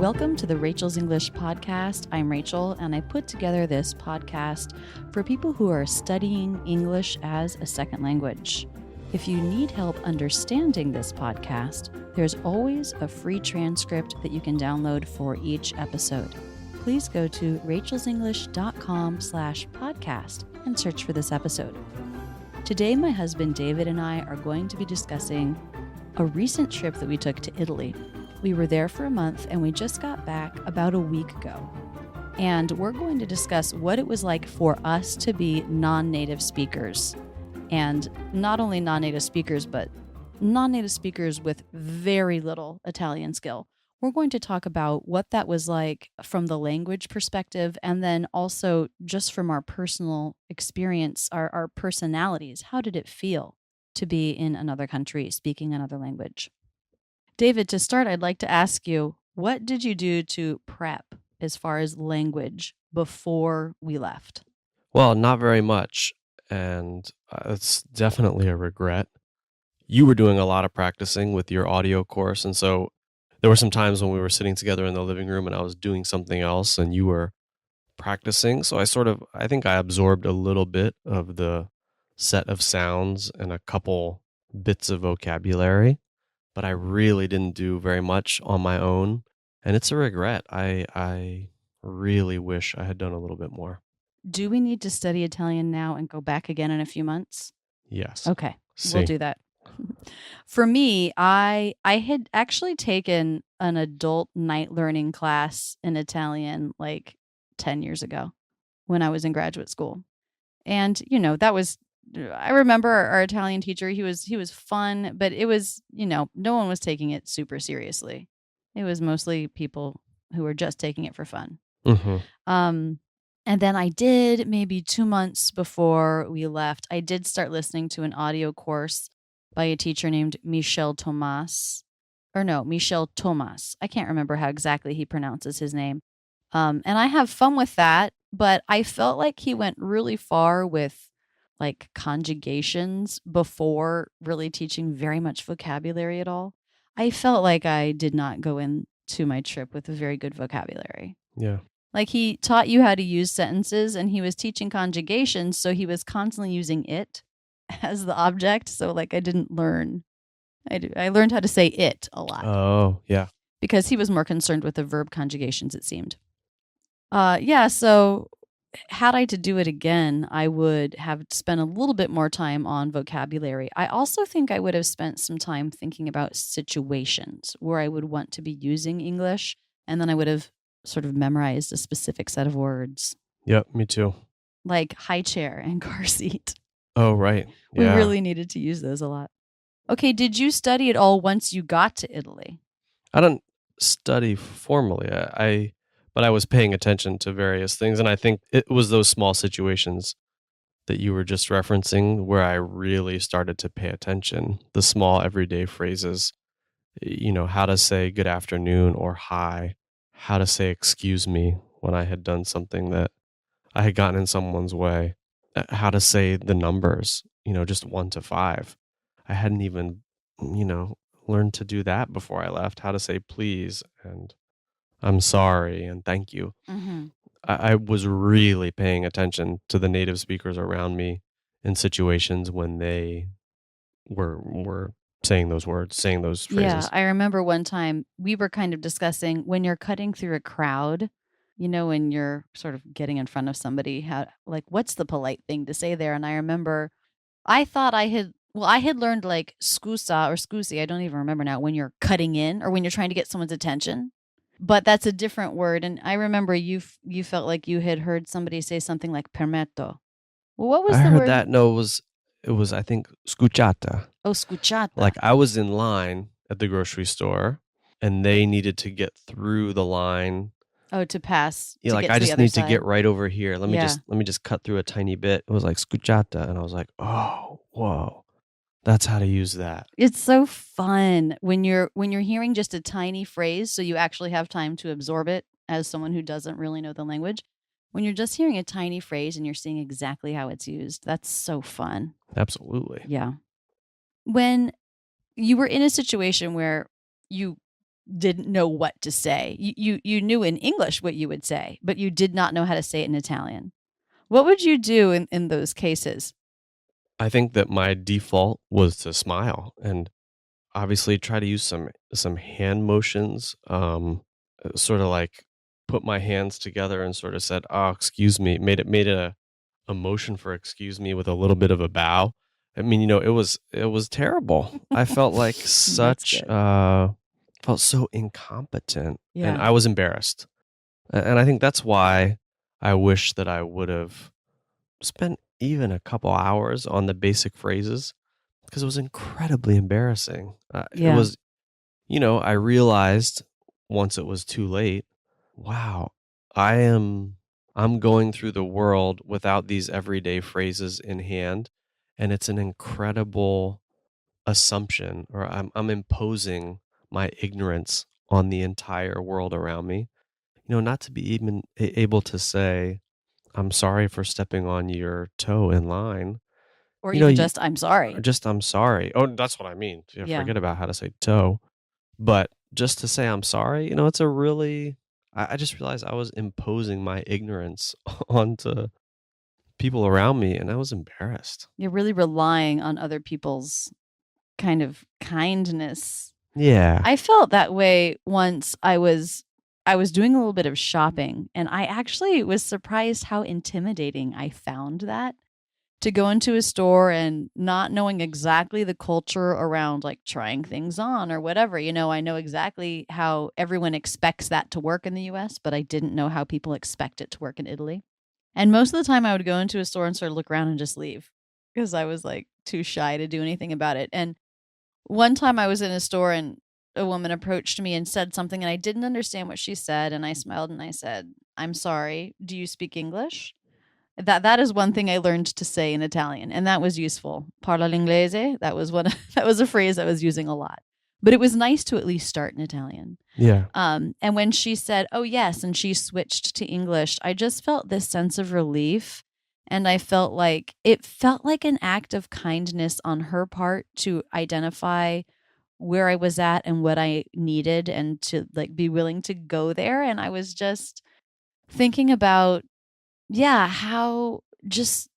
Welcome to the Rachel's English podcast. I'm Rachel, and I put together this podcast for people who are studying English as a second language. If you need help understanding this podcast, there's always a free transcript that you can download for each episode. Please go to rachelsenglish.com/podcast and search for this episode. Today, my husband David and I are going to be discussing a recent trip that we took to Italy. We were there for a month and we just got back about a week ago. And we're going to discuss what it was like for us to be non-native speakers. And not only non-native speakers, but non-native speakers with very little Italian skill. We're going to talk about what that was like from the language perspective, and then also just from our personal experience, our personalities. How did it feel to be in another country speaking another language? David, to start, I'd like to ask you, what did you do to prep as far as language before we left? Well, not very much, and it's definitely a regret. You were doing a lot of practicing with your audio course, and so there were some times when we were sitting together in the living room and I was doing something else and you were practicing. So I think I absorbed a little bit of the set of sounds and a couple bits of vocabulary, but I really didn't do very much on my own, and it's a regret. I really wish I had done a little bit more. Do we need to study Italian now and go back again in a few months? Yes. Okay, we'll do that. For me, I had actually taken an adult night learning class in Italian like 10 years ago when I was in graduate school. And, I remember our Italian teacher, he was fun, but it was, no one was taking it super seriously. It was mostly people who were just taking it for fun. Mm-hmm. And then I did, maybe 2 months before we left, I did start listening to an audio course by a teacher named Michel Thomas. I can't remember how exactly he pronounces his name. And I have fun with that, but I felt like he went really far with like conjugations before really teaching very much vocabulary at all. I felt like I did not go into my trip with a very good vocabulary. Yeah. Like he taught you how to use sentences and he was teaching conjugations, so he was constantly using it as the object. So like I didn't learn. I learned how to say it a lot. Oh, yeah. Because he was more concerned with the verb conjugations, it seemed. So had I to do it again, I would have spent a little bit more time on vocabulary. I also think I would have spent some time thinking about situations where I would want to be using English, and then I would have sort of memorized a specific set of words. Yep, me too. Like high chair and car seat. Oh, right. We Yeah. really needed to use those a lot. Okay, did you study it all once you got to Italy? I don't study formally, but I was paying attention to various things, and I think it was those small situations that you were just referencing where I really started to pay attention. The small everyday phrases, how to say good afternoon or hi, how to say excuse me when I had done something that I had gotten in someone's way, how to say the numbers, just 1 to 5. I hadn't even, learned to do that before I left, how to say please and I'm sorry and thank you. Mm-hmm. I was really paying attention to the native speakers around me in situations when they were saying those words, saying those phrases. Yeah, I remember one time we were kind of discussing when you're cutting through a crowd, when you're sort of getting in front of somebody, what's the polite thing to say there? And I remember I thought I had learned like scusa or scusi, I don't even remember now, when you're cutting in or when you're trying to get someone's attention. But that's a different word. And I remember you felt like you had heard somebody say something like permetto. Well, what was I the heard word? that. No, it was I think scucciata. Oh, scucciata. Like I was in line at the grocery store and they needed to get through the line. Oh, to pass. Yeah, like I just need to get right over here. Let me just cut through a tiny bit. It was like scucciata, and I was like, oh, whoa. That's how to use that. It's so fun when you're hearing just a tiny phrase, so you actually have time to absorb it as someone who doesn't really know the language. When you're just hearing a tiny phrase and you're seeing exactly how it's used, that's so fun. Absolutely. Yeah. When you were in a situation where you didn't know what to say. You knew in English what you would say, but you did not know how to say it in Italian. What would you do in those cases? I think that my default was to smile and obviously try to use some hand motions, sort of like put my hands together and sort of said, "Oh, excuse me." Made it a motion for excuse me with a little bit of a bow. I mean, it was terrible. I felt like That's such good. felt so incompetent and Yeah. I was embarrassed. And I think that's why I wish that I would have spent even a couple hours on the basic phrases because it was incredibly embarrassing. It Yeah. was, I realized once it was too late, wow, I am I'm going through the world without these everyday phrases in hand, and it's an incredible assumption, or I'm imposing my ignorance on the entire world around me. Not to be even able to say, "I'm sorry for stepping on your toe in line." Or You know, even you just I'm sorry. just I'm sorry. Oh, that's what I mean. Yeah, Yeah. forget about how to say toe. But just to say I'm sorry, it's a really I just realized I was imposing my ignorance onto people around me and I was embarrassed. You're really relying on other people's kind of kindness. Yeah. I felt that way once I was doing a little bit of shopping, and I actually was surprised how intimidating I found that, to go into a store and not knowing exactly the culture around like trying things on or whatever. I know exactly how everyone expects that to work in the US, but I didn't know how people expect it to work in Italy. And most of the time I would go into a store and sort of look around and just leave because I was like too shy to do anything about it. And one time I was in a store and a woman approached me and said something and I didn't understand what she said, and I smiled and I said, "I'm sorry. Do you speak English?" That is one thing I learned to say in Italian, and that was useful. Parla l'inglese. That was that was a phrase I was using a lot. But it was nice to at least start in Italian. Yeah. And when she said, "Oh yes," and she switched to English, I just felt this sense of relief, and I felt like it felt like an act of kindness on her part to identify where I was at and what I needed, and to like be willing to go there. And I was just thinking about, yeah, how just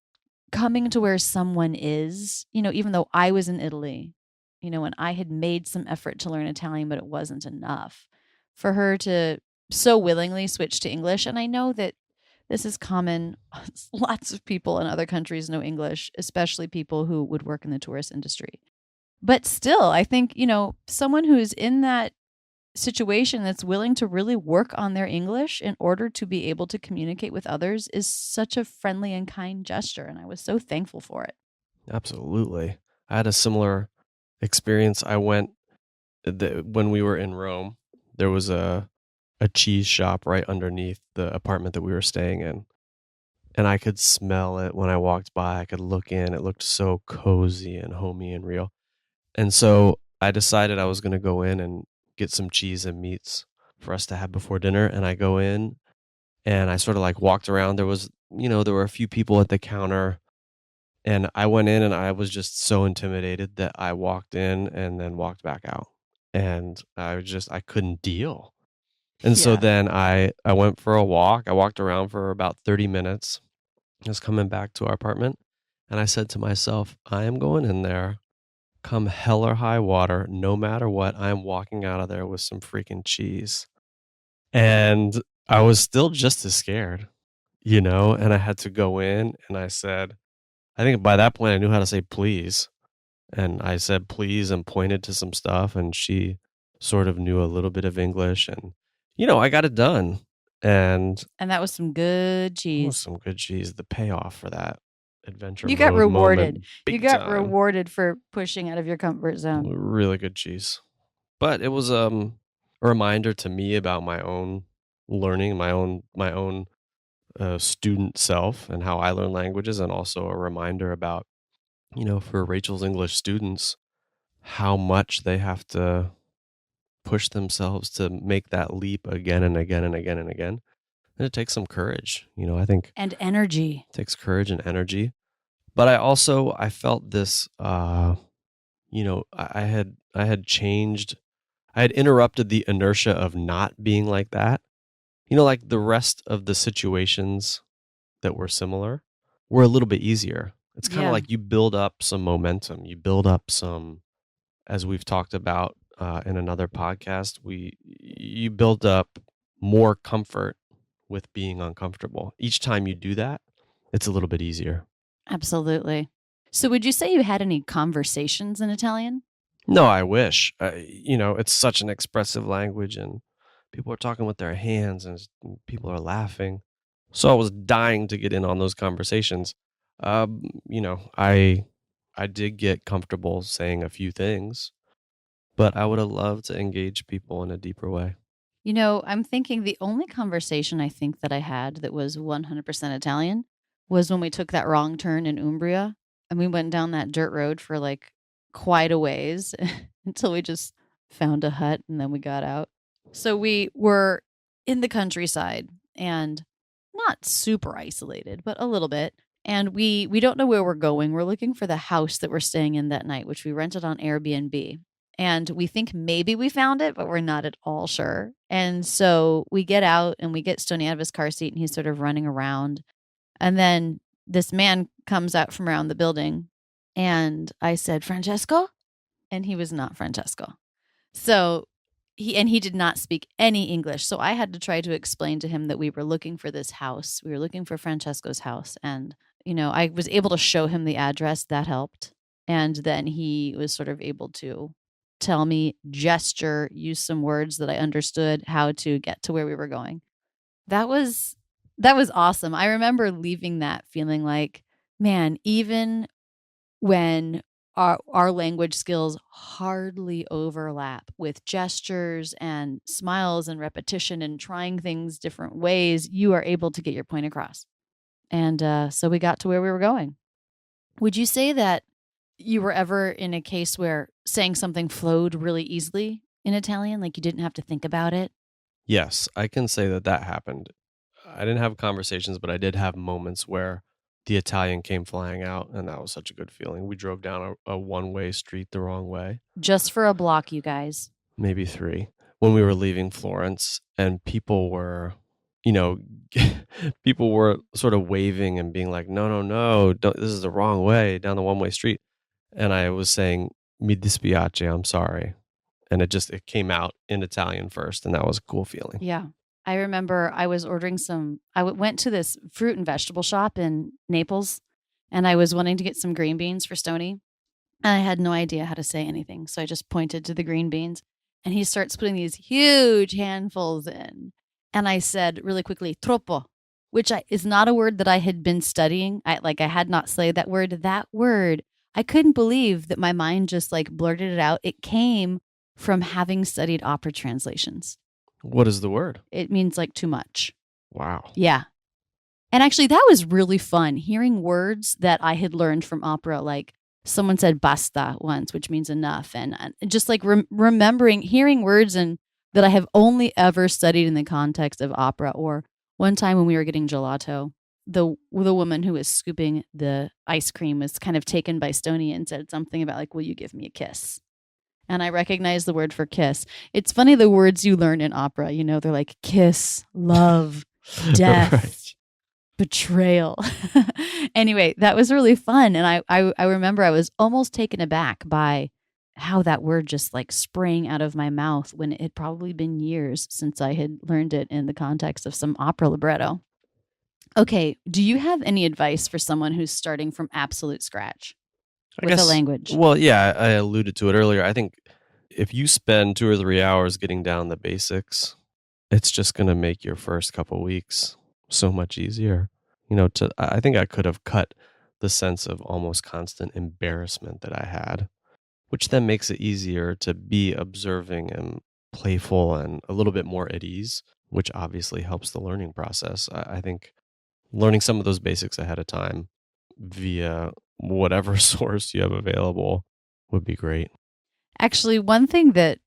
coming to where someone is, even though I was in Italy, and I had made some effort to learn Italian, but it wasn't enough for her to so willingly switch to English. And I know that this is common. Lots of people in other countries know English, especially people who would work in the tourist industry. But still, I think, someone who's in that situation that's willing to really work on their English in order to be able to communicate with others is such a friendly and kind gesture. And I was so thankful for it. Absolutely. I had a similar experience. I went when we were in Rome. There was a cheese shop right underneath the apartment that we were staying in. And I could smell it when I walked by. I could look in. It looked so cozy and homey and real. And so I decided I was going to go in and get some cheese and meats for us to have before dinner. And I go in and I sort of like walked around. There were a few people at the counter. And I went in and I was just so intimidated that I walked in and then walked back out. And I couldn't deal. And so Yeah. then I went for a walk. I walked around for about 30 minutes. I was coming back to our apartment. And I said to myself, I am going in there, come hell or high water, no matter what, I'm walking out of there with some freaking cheese. And I was still just as scared, and I had to go in and I think by that point I knew how to say please. And I said please and pointed to some stuff and she sort of knew a little bit of English and I got it done. And And that was some good it was cheese. some good cheese. The payoff for that adventure You got mode rewarded. moment, You big got time. rewarded for pushing out of your comfort zone. Really good cheese. But it was a reminder to me about my own learning, my own student self and how I learn languages, and also a reminder about, for Rachel's English students, how much they have to push themselves to make that leap again and again and again and again. And it takes some courage. I think And energy. it takes courage and energy. But I felt this I had changed. I had interrupted the inertia of not being like that. You know, like the rest of the situations that were similar were a little bit easier. It's kind of Yeah, like you build up some momentum. You build up some, as we've talked about in another podcast, you build up more comfort with being uncomfortable. Each time you do that, it's a little bit easier. absolutely. So, would you say you had any conversations in Italian? No, I wish. It's such an expressive language, and people are talking with their hands, and people are laughing. So I was dying to get in on those conversations. I did get comfortable saying a few things, but I would have loved to engage people in a deeper way. I'm thinking the only conversation I think that I had that was 100% Italian was when we took that wrong turn in Umbria and we went down that dirt road for like quite a ways until we just found a hut and then we got out. So we were in the countryside and not super isolated, but a little bit. And we don't know where we're going. We're looking for the house that we're staying in that night, which we rented on Airbnb. And we think maybe we found it, but we're not at all sure. And so we get out and we get Stoney out of his car seat and he's sort of running around. And then this man comes out from around the building and I said, Francesco? And he was not Francesco. So he did not speak any English. So I had to try to explain to him that we were looking for this house. We were looking for Francesco's house. And, I was able to show him the address. That helped. And then he was sort of able to tell me, gesture, use some words that I understood how to get to where we were going. That was awesome. I remember leaving that feeling like, man, even when our language skills hardly overlap with gestures and smiles and repetition and trying things different ways, you are able to get your point across. And so we got to where we were going. Would you say that you were ever in a case where saying something flowed really easily in Italian, like you didn't have to think about it? Yes, I can say that happened. I didn't have conversations, but I did have moments where the Italian came flying out, and that was such a good feeling. We drove down a one-way street the wrong way, Just for a block, you guys. maybe three, when we were leaving Florence, and people were, you know, people were sort of waving and being like, "No, no, no, don't, this is the wrong way down the one-way street." And I was saying, "Mi dispiace, I'm sorry." And it came out in Italian first, and that was a cool feeling. Yeah. I remember I was ordering went to this fruit and vegetable shop in Naples and I was wanting to get some green beans for Stony. And I had no idea how to say anything. So I just pointed to the green beans and he starts putting these huge handfuls in. And I said really quickly, troppo, which is not a word that I had been studying. I had not said that word. That word, I couldn't believe that my mind just like blurted it out. It came from having studied opera translations. What is the word? It means like too much. Wow. Yeah. And actually, that was really fun hearing words that I had learned from opera. Like someone said basta once, which means enough. And just like remembering, hearing words and that I have only ever studied in the context of opera. Or one time when we were getting gelato, the woman who was scooping the ice cream was kind of taken by Stony and said something about like, will you give me a kiss? And I recognize the word for kiss. It's funny the words you learn in opera, they're like kiss, love, death, Right. betrayal. Anyway, that was really fun. And I remember I was almost taken aback by how that word just like sprang out of my mouth when it had probably been years since I had learned it in the context of some opera libretto. Okay, do you have any advice for someone who's starting from absolute scratch I with a guess, language? well, yeah, I alluded to it earlier. I think if you spend 2 or 3 hours getting down the basics, it's just going to make your first couple weeks so much easier. I think I could have cut the sense of almost constant embarrassment that I had, which then makes it easier to be observing and playful and a little bit more at ease, which obviously helps the learning process. I think learning some of those basics ahead of time via whatever source you have available would be great. Actually, one thing that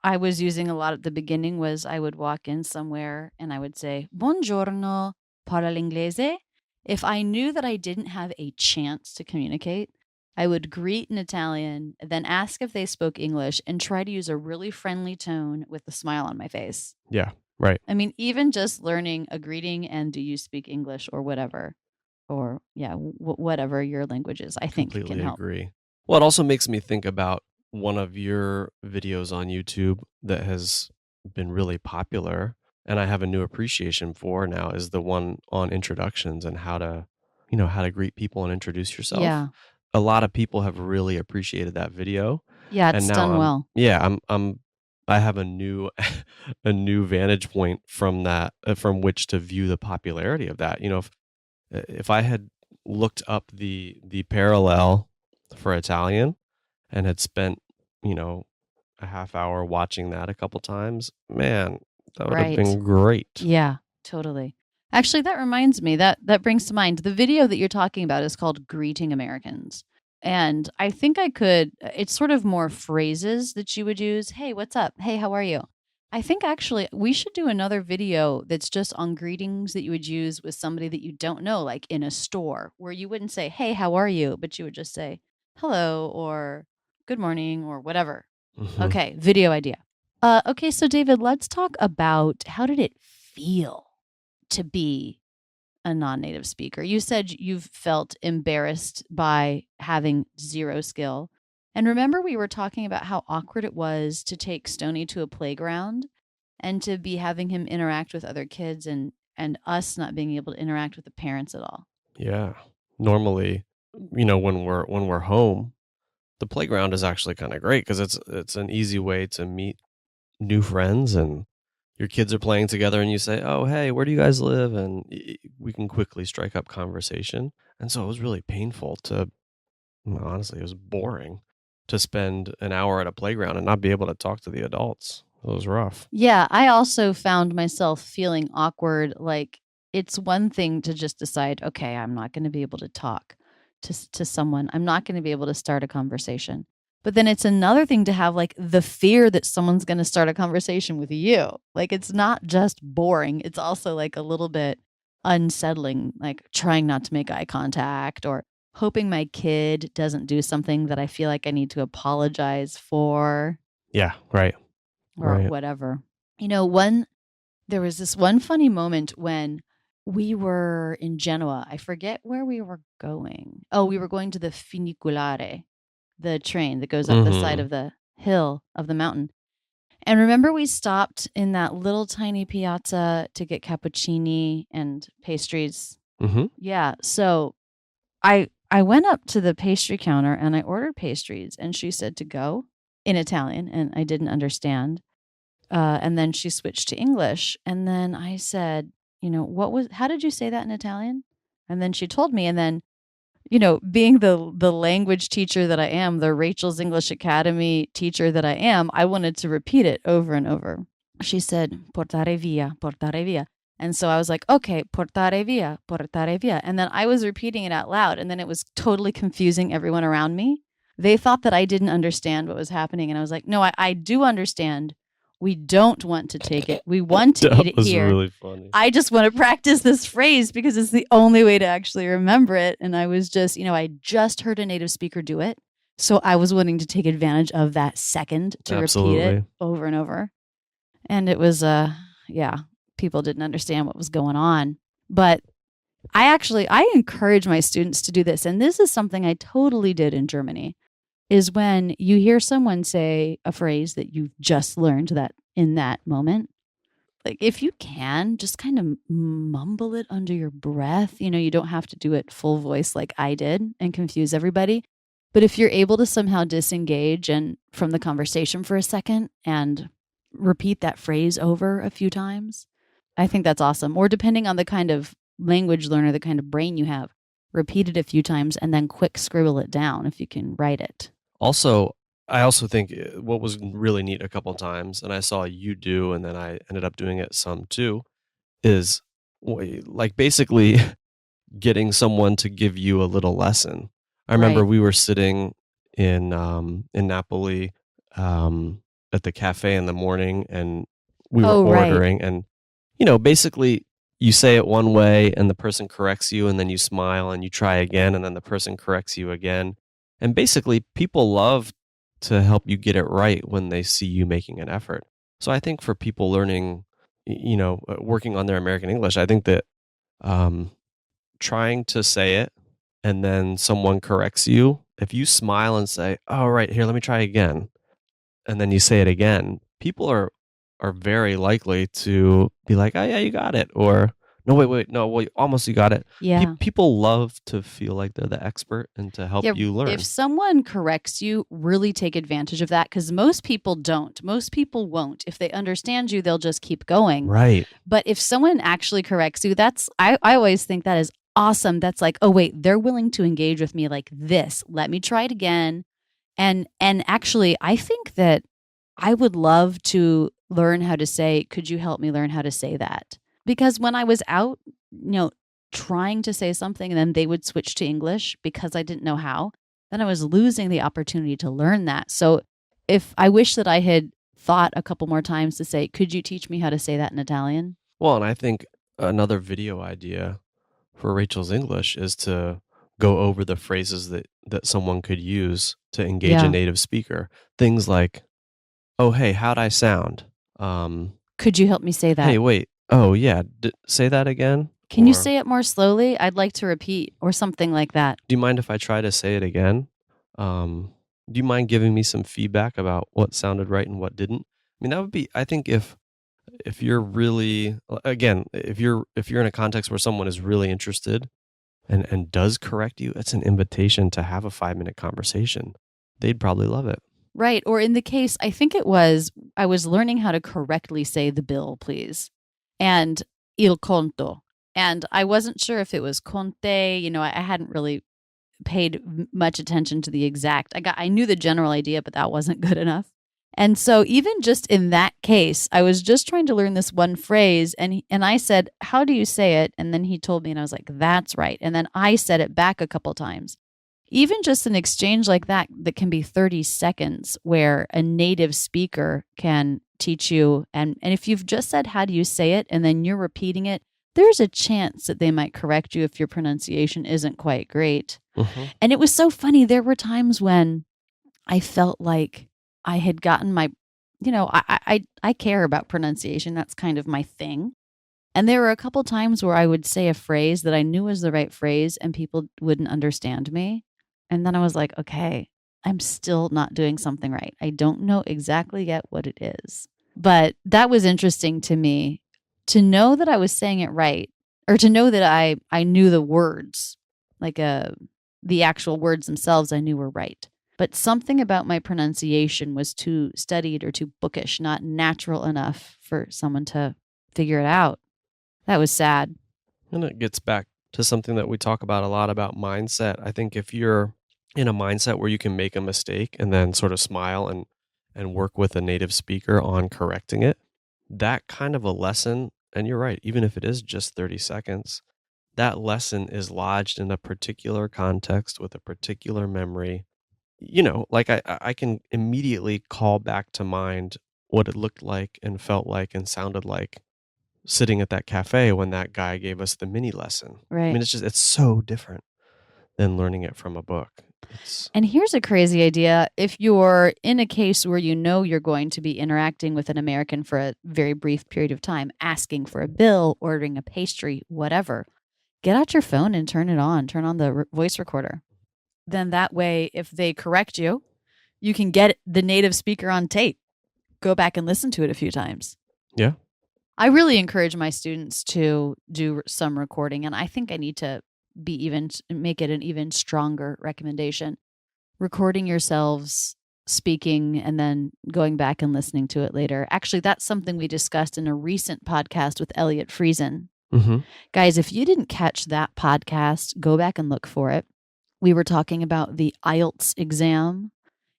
I was using a lot at the beginning was I would walk in somewhere and I would say, Buongiorno, parla l'inglese. If I knew that I didn't have a chance to communicate, I would greet in Italian, then ask if they spoke English and try to use a really friendly tone with a smile on my face. Yeah, right. I mean, even just learning a greeting and do you speak English or whatever, or whatever your language is, I think can Completely help. agree. Well, it also makes me think about one of your videos on YouTube that has been really popular and I have a new appreciation for now is the one on introductions and how to, how to greet people and introduce yourself. Yeah. A lot of people have really appreciated that video. Yeah, And it's now done well. I have a new a new vantage point from that from which to view the popularity of that. If I had looked up the parallel for Italian and had spent, a half hour watching that a couple times, man, that would have Right. been great. Yeah, totally. Actually, that reminds me, that brings to mind the video that you're talking about is called Greeting Americans. And I think it's sort of more phrases that you would use. Hey, what's up? Hey, how are you? I think actually we should do another video that's just on greetings that you would use with somebody that you don't know, like in a store, where you wouldn't say, hey, how are you? But you would just say, hello, or good morning, or whatever. Mhm. Okay, video idea. Okay, so David, let's talk about how did it feel to be a non-native speaker? You said you've felt embarrassed by having zero skill. And remember we were talking about how awkward it was to take Stony to a playground and to be having him interact with other kids and us not being able to interact with the parents at all. Yeah. Normally, when we're home, the playground is actually kind of great because it's an easy way to meet new friends and your kids are playing together and you say, oh, hey, where do you guys live? And we can quickly strike up conversation. And so it was really painful honestly, it was boring to spend an hour at a playground and not be able to talk to the adults. It was rough. Yeah, I also found myself feeling awkward. Like it's one thing to just decide, okay, I'm not going to be able to talk to someone. I'm not going to be able to start a conversation. But then it's another thing to have like the fear that someone's going to start a conversation with you. Like it's not just boring, it's also like a little bit unsettling, like trying not to make eye contact or hoping my kid doesn't do something that I feel like I need to apologize for. Yeah, right. Or Right. whatever. There was this one funny moment when we were in Genoa. I forget where we were going. Oh, we were going to the funiculare, the train that goes up the side of the hill of the mountain. And remember we stopped in that little tiny piazza to get cappuccini and pastries? Mm-hmm. Yeah. So I went up to the pastry counter and I ordered pastries and she said to go in Italian and I didn't understand. And then she switched to English. And then I said, how did you say that in Italian? And then she told me. And then, being the language teacher that I am, the Rachel's English Academy teacher that I am, I wanted to repeat it over and over. She said, portare via, portare via. And so I was like, okay, portare via, portare via. And then I was repeating it out loud. And then it was totally confusing everyone around me. They thought that I didn't understand what was happening. And I was like, no, I do understand. We don't want to take it. We want to eat it here. That was really funny. I just want to practice this phrase because it's the only way to actually remember it. And I was just, I just heard a native speaker do it. So I was wanting to take advantage of that second to repeat it over and over. And it was, people didn't understand what was going on. But I encourage my students to do this. And this is something I totally did in Germany. Is when you hear someone say a phrase that you've just learned that in that moment, like if you can, just kind of mumble it under your breath. You don't have to do it full voice like I did and confuse everybody. But if you're able to somehow disengage and from the conversation for a second and repeat that phrase over a few times, I think that's awesome. Or depending on the kind of language learner, the kind of brain you have, repeat it a few times and then quick scribble it down if you can write it. I also think what was really neat a couple of times, and I saw you do, and then I ended up doing it some too, is like basically getting someone to give you a little lesson. I remember we were sitting in Napoli at the cafe in the morning, and we were ordering, and basically you say it one way, and the person corrects you, and then you smile and you try again, and then the person corrects you again. And basically, people love to help you get it right when they see you making an effort. So I think for people learning, working on their American English, I think that um, trying to say it and then someone corrects you, if you smile and say, "Oh, right, here, let me try again," and then you say it again, people are very likely to be like, "Oh yeah, you got it," or "No, wait, no, well, almost you got it." Yeah. People love to feel like they're the expert and to help Yeah, you if learn. someone corrects you, really take advantage of that because most people don't. Most people won't. If they understand you, they'll just keep going. Right. But if someone actually corrects you, I always think that is awesome. That's like, oh wait, they're willing to engage with me like this. Let me try it again. And actually, I think that I would love to learn how to say, could you help me learn how to say that? Because when I was out, trying to say something and then they would switch to English because I didn't know how, then I was losing the opportunity to learn that. So if I wish that I had thought a couple more times to say, could you teach me how to say that in Italian? Well, and I think another video idea for Rachel's English is to go over the phrases that someone could use to engage a Yeah. native speaker. Things like, "Oh, hey, how'd I sound?" Could you help me say "Hey, that? wait. Oh, yeah. Say that again?" Can you Or, say it more slowly? I'd like to repeat or something like that. "Do you mind if I try to say it again? Um, do you mind giving me some feedback about what sounded right and what didn't?" I mean, that would be, I think, if you're really, again, if you're in a context where someone is really interested and does correct you, it's an invitation to have a 5-minute conversation. They'd probably love it. Right. Or in the case, I think it was, I was learning how to correctly say the bill, please, and il conto. And I wasn't sure if it was conte. I hadn't really paid much attention to the exact. I knew the general idea, but that wasn't good enough. And so even just in that case, I was just trying to learn this one phrase and I said, "How do you say it?" And then he told me and I was like, "That's right." And then I said it back a couple times. Even just an exchange like that can be 30 seconds where a native speaker can teach you and if you've just said how do you say it and then you're repeating it, there's a chance that they might correct you if your pronunciation isn't quite great. Mhm. And it was so funny. There were times when I felt like I had gotten my, I care about pronunciation. That's kind of my thing. And there were a couple times where I would say a phrase that I knew was the right phrase and people wouldn't understand me. And then I was like, okay, I'm still not doing something right. I don't know exactly yet what it is. But that was interesting to me to know that I was saying it right or to know that I knew the words, like the actual words themselves I knew were right. But something about my pronunciation was too studied or too bookish, not natural enough for someone to figure it out. That was sad. And it gets back to something that we talk about a lot about mindset. I think if you're in a mindset where you can make a mistake and then sort of smile and work with a native speaker on correcting it, that kind of a lesson, and you're right, even if it is just 30 seconds, that lesson is lodged in a particular context with a particular memory. Like I can immediately call back to mind what it looked like and felt like and sounded like sitting at that cafe when that guy gave us the mini lesson. I Right. mean, it's so different than learning it from a book. It's And here's a crazy idea. If you're in a case where you know you're going to be interacting with an American for a very brief period of time, asking for a bill, ordering a pastry, whatever, get out your phone and turn it on. Turn on the voice recorder. Then that way, if they correct you, you can get the native speaker on tape. Go back and listen to it a few times. yeah. I really encourage my students to do some recording, and I think I need to make it an even stronger recommendation. Recording yourselves speaking and then going back and listening to it later. Actually, that's something we discussed in a recent podcast with Elliot Friesen. Mm-hmm. Guys, if you didn't catch that podcast, go back and look for it. We were talking about the IELTS exam.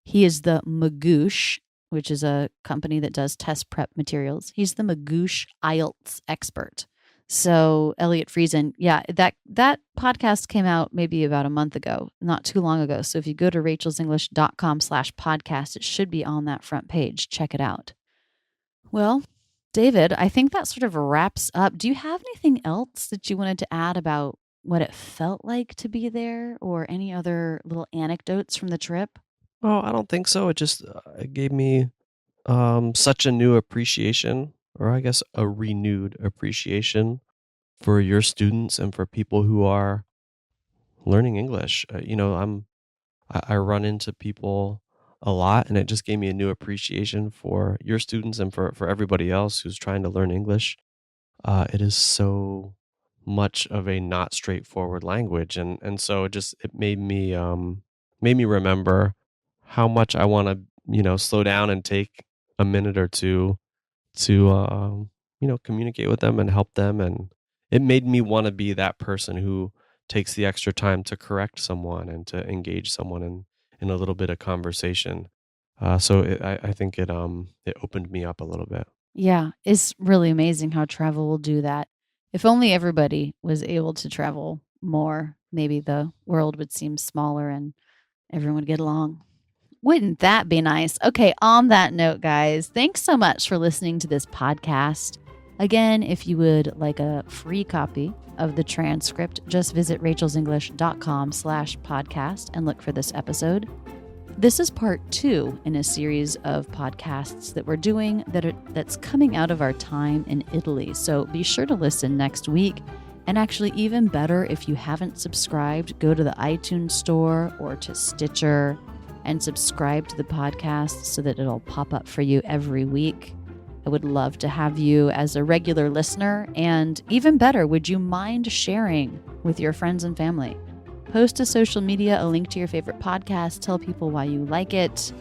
He is the Magoosh, which is a company that does test prep materials. He's the Magoosh IELTS expert. So Elliot Friesen, yeah, that podcast came out maybe about a month ago, not too long ago. So if you go to rachelsenglish.com/podcast, it should be on that front page. Check it out. Well, David, I think that sort of wraps up. Do you have anything else that you wanted to add about what it felt like to be there or any other little anecdotes from the trip? Oh, I don't think so. It gave me such a new appreciation, or I guess a renewed appreciation for your students and for people who are learning English. I run into people a lot, and it just gave me a new appreciation for your students and for everybody else who's trying to learn English. It is so much of a not straightforward language, and so it made me remember how much I want to slow down and take a minute or two to communicate with them and help them, and it made me want to be that person who takes the extra time to correct someone and to engage someone in a little bit of conversation. I think it opened me up a little bit. Yeah, it's really amazing how travel will do that. If only everybody was able to travel more, maybe the world would seem smaller and everyone would get along. Wouldn't that be nice? Okay, on that note, guys, thanks so much for listening to this podcast. Again, if you would like a free copy of the transcript, just visit rachelsenglish.com/podcast and look for this episode. This is part 2 in a series of podcasts that we're doing that's coming out of our time in Italy. So be sure to listen next week. And actually, even better, if you haven't subscribed, go to the iTunes store or to Stitcher and subscribe to the podcast so that it'll pop up for you every week. I would love to have you as a regular listener. And even better, would you mind sharing with your friends and family? Post to social media a link to your favorite podcast. Tell people why you like it.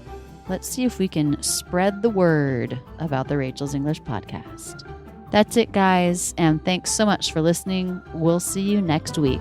Let's see if we can spread the word about the Rachel's English podcast. That's it, guys. And thanks so much for listening. We'll see you next week.